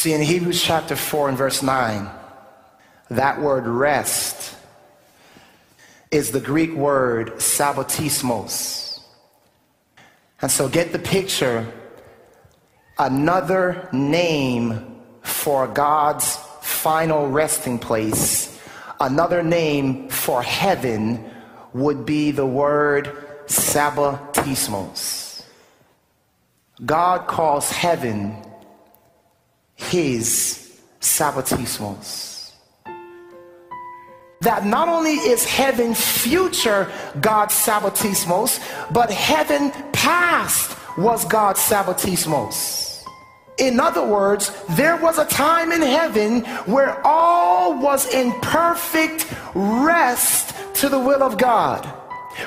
See, in Hebrews chapter 4 and verse 9, that word rest is the Greek word sabbatismos. And so get the picture. Another name for God's final resting place, another name for heaven would be the word sabbatismos. God calls heaven his sabbatismos. That not only is heaven future God's sabbatismos, but heaven past was God's sabbatismos. In other words, there was a time in heaven where all was in perfect rest to the will of God,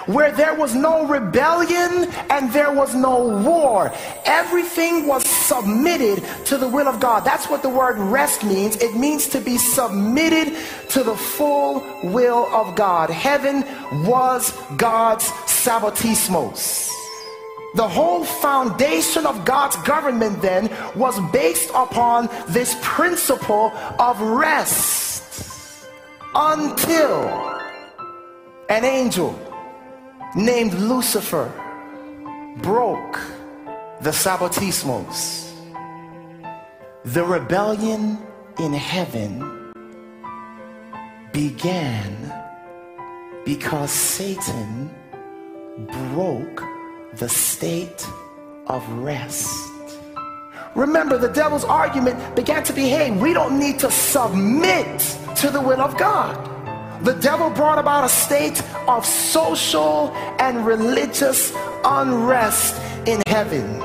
where there was no rebellion and there was no war. Everything was submitted to the will of God. That's what the word rest means. It means to be submitted to the full will of God. Heaven was God's sabbatismos. The whole foundation of God's government then was based upon this principle of rest until an angel named Lucifer broke the sabbatismos. The rebellion in heaven began because Satan broke the state of rest. Remember, the devil's argument began to be, hey, we don't need to submit to the will of God. The devil brought about a state of social and religious unrest in heaven.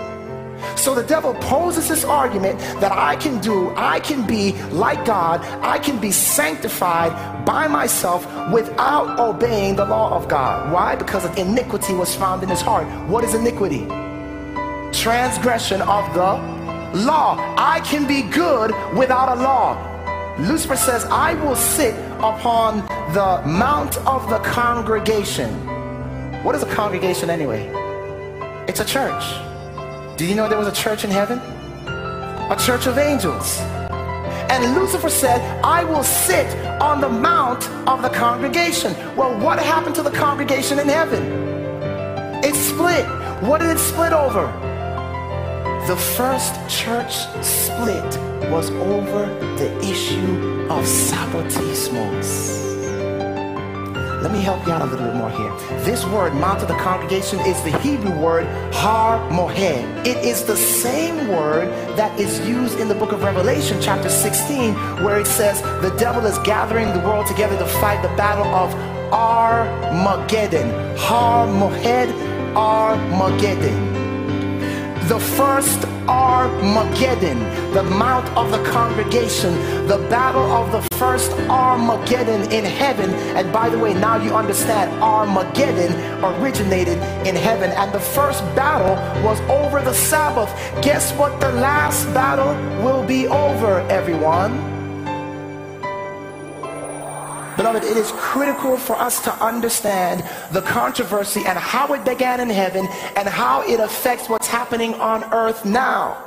So the devil poses this argument that I can be like God, I can be sanctified by myself without obeying the law of God. Why? Because iniquity was found in his heart. What is iniquity? Transgression of the law. I can be good without a law. Lucifer says, I will sit upon the mount of the congregation. What is a congregation anyway? It's a church. Did you know there was a church in heaven? A church of angels. And Lucifer said, I will sit on the mount of the congregation. Well, what happened to the congregation in heaven? It split. What did it split over? The first church split was over the issue of sabbatismos. Let me help you out a little bit more here. This word, mount of the congregation, is the Hebrew word har mohed. It is the same word that is used in the book of Revelation chapter 16, where it says the devil is gathering the world together to fight the battle of Armageddon. Har mohed, Armageddon. The first Armageddon, the mount of the congregation, the battle of the first Armageddon in heaven. And by the way, now you understand, Armageddon originated in heaven, and the first battle was over the Sabbath. Guess what? The last battle will be over, everyone. Beloved, it is critical for us to understand the controversy and how it began in heaven and how it affects what's happening on earth now.